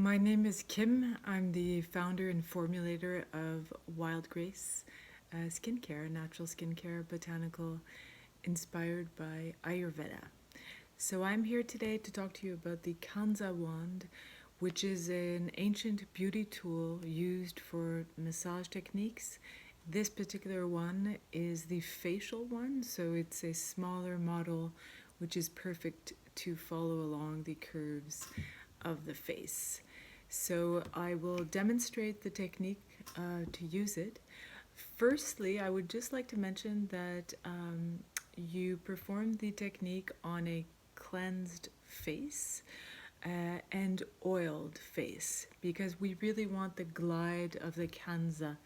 My name is Kim. I'm the founder and formulator of Wild Grace skincare, natural skincare, botanical, inspired by Ayurveda. So I'm here today to talk to you about the Kansa wand, which is an ancient beauty tool used for massage techniques. This particular one is the facial one, so it's a smaller model which is perfect to follow along the curves of the face. So I will demonstrate the technique to use it. Firstly, I would just like to mention that you perform the technique on a cleansed face and oiled face, because we really want the glide of the Kansa.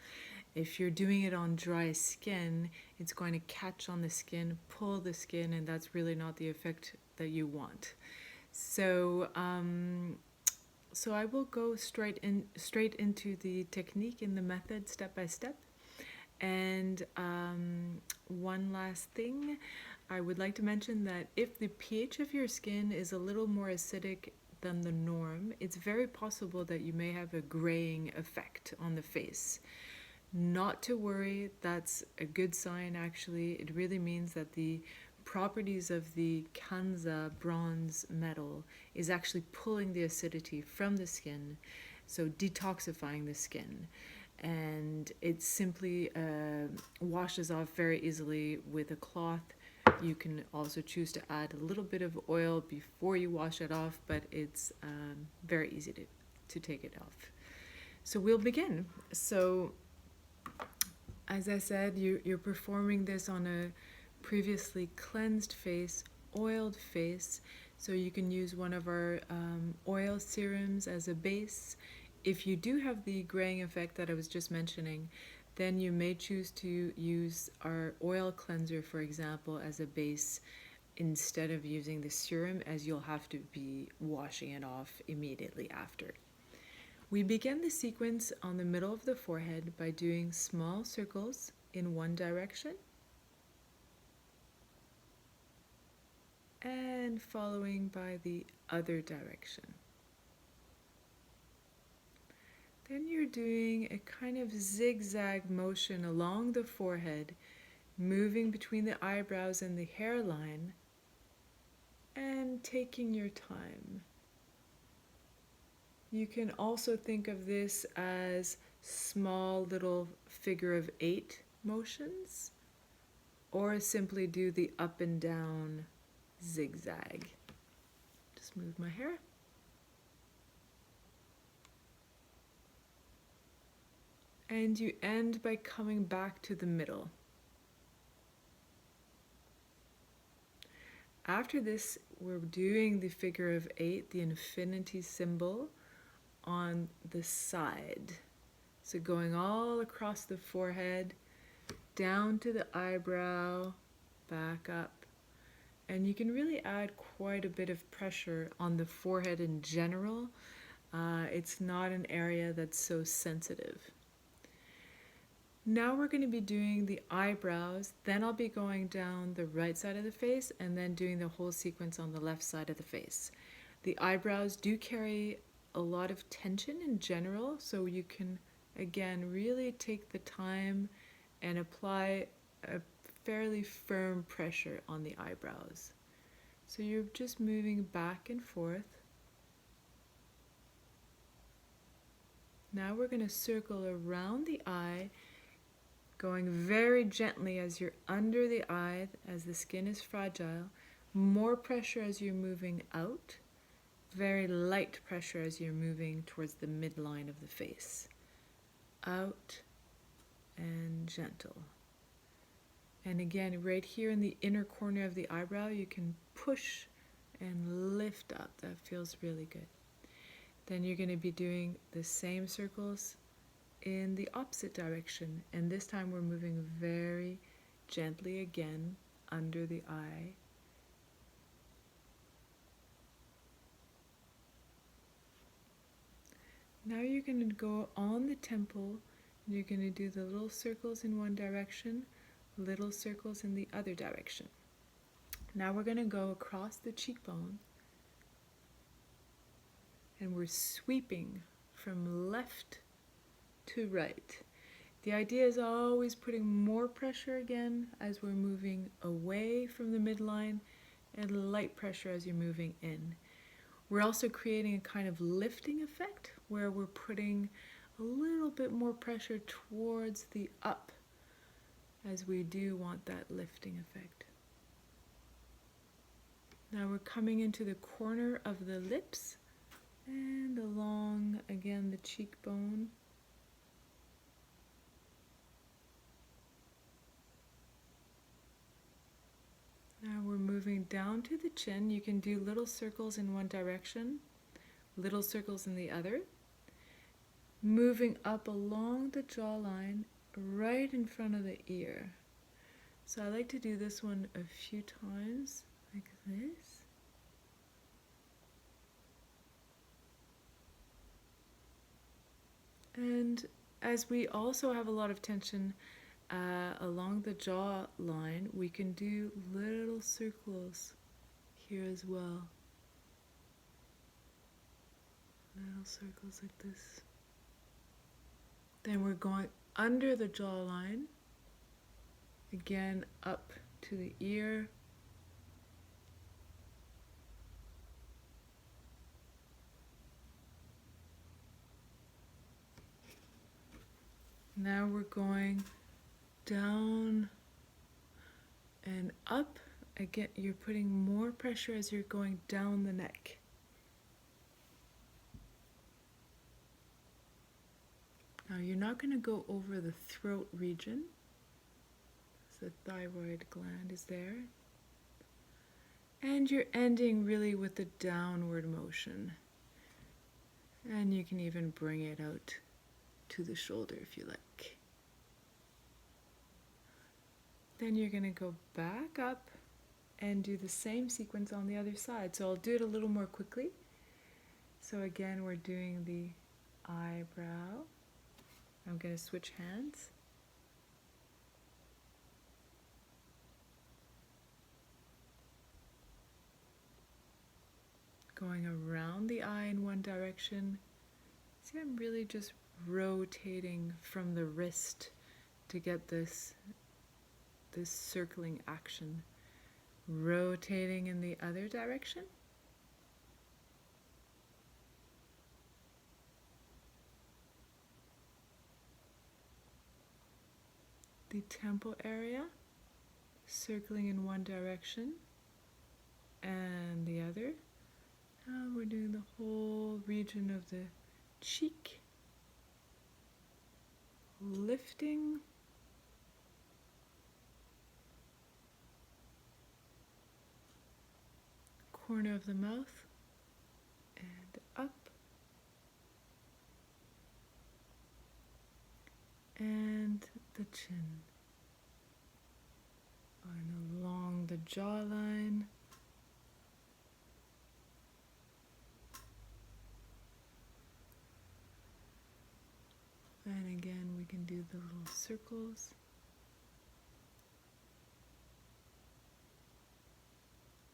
If you're doing it on dry skin, it's going to catch on the skin, pull the skin, and that's really not the effect that you want. So so I will go straight into the technique and the method step by step. And one last thing, I would like to mention that if the pH of your skin is a little more acidic than the norm, it's very possible that you may have a graying effect on the face. Not to worry, that's a good sign actually. It really means that the properties of the Kansa bronze metal is actually pulling the acidity from the skin, so detoxifying the skin. And it simply washes off very easily with a cloth. You can also choose to add a little bit of oil before you wash it off, but it's very easy to take it off. So we'll begin. So as I said, you're performing this on a previously cleansed face, oiled face, so you can use one of our oil serums as a base. If you do have the graying effect that I was just mentioning, then you may choose to use our oil cleanser, for example, as a base instead of using the serum, as you'll have to be washing it off immediately after. We begin the sequence on the middle of the forehead by doing small circles in one direction and following by the other direction. Then you're doing a kind of zigzag motion along the forehead, moving between the eyebrows and the hairline, and taking your time. You can also think of this as small little figure of 8 motions, or simply do the up and down zigzag. Just move my hair. And you end by coming back to the middle. After this, we're doing the figure of 8, the infinity symbol, on the side. So going all across the forehead, down to the eyebrow, back up. And you can really add quite a bit of pressure on the forehead in general. It's not an area that's so sensitive. Now we're going to be doing the eyebrows, then I'll be going down the right side of the face and then doing the whole sequence on the left side of the face. The eyebrows do carry a lot of tension in general, so you can again really take the time and apply a fairly firm pressure on the eyebrows. So you're just moving back and forth. Now we're going to circle around the eye, going very gently as you're under the eye, as the skin is fragile. More pressure as you're moving out. Very light pressure as you're moving towards the midline of the face. Out and gentle. And again, right here in the inner corner of the eyebrow, you can push and lift up. That feels really good. Then you're going to be doing the same circles in the opposite direction, and this time we're moving very gently again under the eye. Now you're going to go on the temple, and you're going to do the little circles in one direction, little circles in the other direction. Now we're going to go across the cheekbone and we're sweeping from left to right. The idea is always putting more pressure again as we're moving away from the midline and light pressure as you're moving in. We're also creating a kind of lifting effect where we're putting a little bit more pressure towards the up as we do want that lifting effect. Now we're coming into the corner of the lips and along again the cheekbone. Now we're moving down to the chin. You can do little circles in one direction, little circles in the other. Moving up along the jawline, right in front of the ear. So I like to do this one a few times, like this. And as we also have a lot of tension along the jaw line, we can do little circles here as well. Little circles like this. Then we're going under the jawline, again up to the ear. Now we're going down and up. Again, you're putting more pressure as you're going down the neck. Now you're not going to go over the throat region. The thyroid gland is there. And you're ending really with the downward motion. And you can even bring it out to the shoulder if you like. Then you're going to go back up and do the same sequence on the other side. So I'll do it a little more quickly. So again, we're doing the eyebrow. I'm going to switch hands. Going around the eye in one direction. See, I'm really just rotating from the wrist to get this circling action. Rotating in the other direction. The temple area, circling in one direction and the other. Now we're doing the whole region of the cheek, lifting, corner of the mouth, and up, and the chin, and along the jawline. And again, we can do the little circles.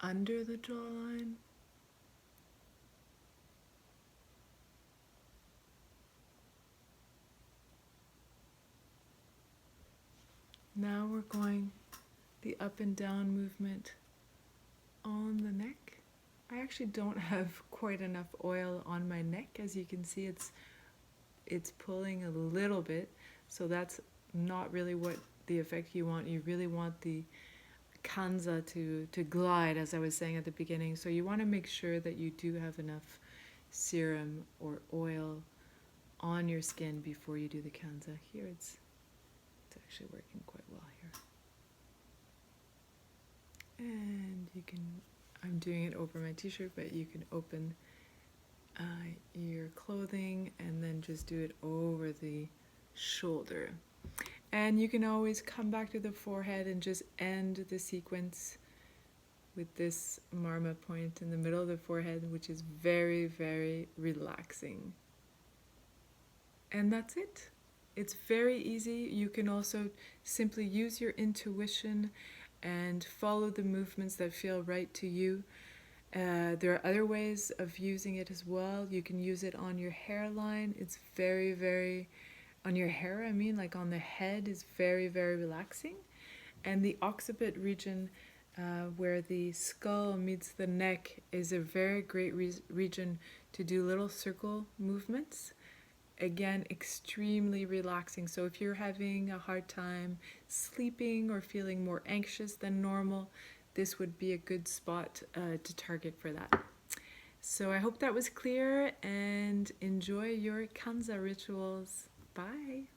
Under the jawline. Now we're going the up and down movement on the neck. I actually don't have quite enough oil on my neck. As you can see, it's pulling a little bit, so that's not really what the effect you want. You really want the Kansa to glide, as I was saying at the beginning. So you want to make sure that you do have enough serum or oil on your skin before you do the Kansa. Here it's actually working quite well here. And you can, I'm doing it over my t-shirt, but you can open your clothing and then just do it over the shoulder. And you can always come back to the forehead and just end the sequence with this marma point in the middle of the forehead, which is very, very relaxing. And that's it. It's very easy. You can also simply use your intuition and follow the movements that feel right to you. There are other ways of using it as well. You can use it on your hairline. It's very, very, on your hair, I mean, like on the head, is very, very relaxing. And the occiput region, where the skull meets the neck, is a very great region to do little circle movements. Again, extremely relaxing. So if you're having a hard time sleeping or feeling more anxious than normal, this would be a good spot to target for that. So I hope that was clear, and enjoy your Kansa rituals. Bye.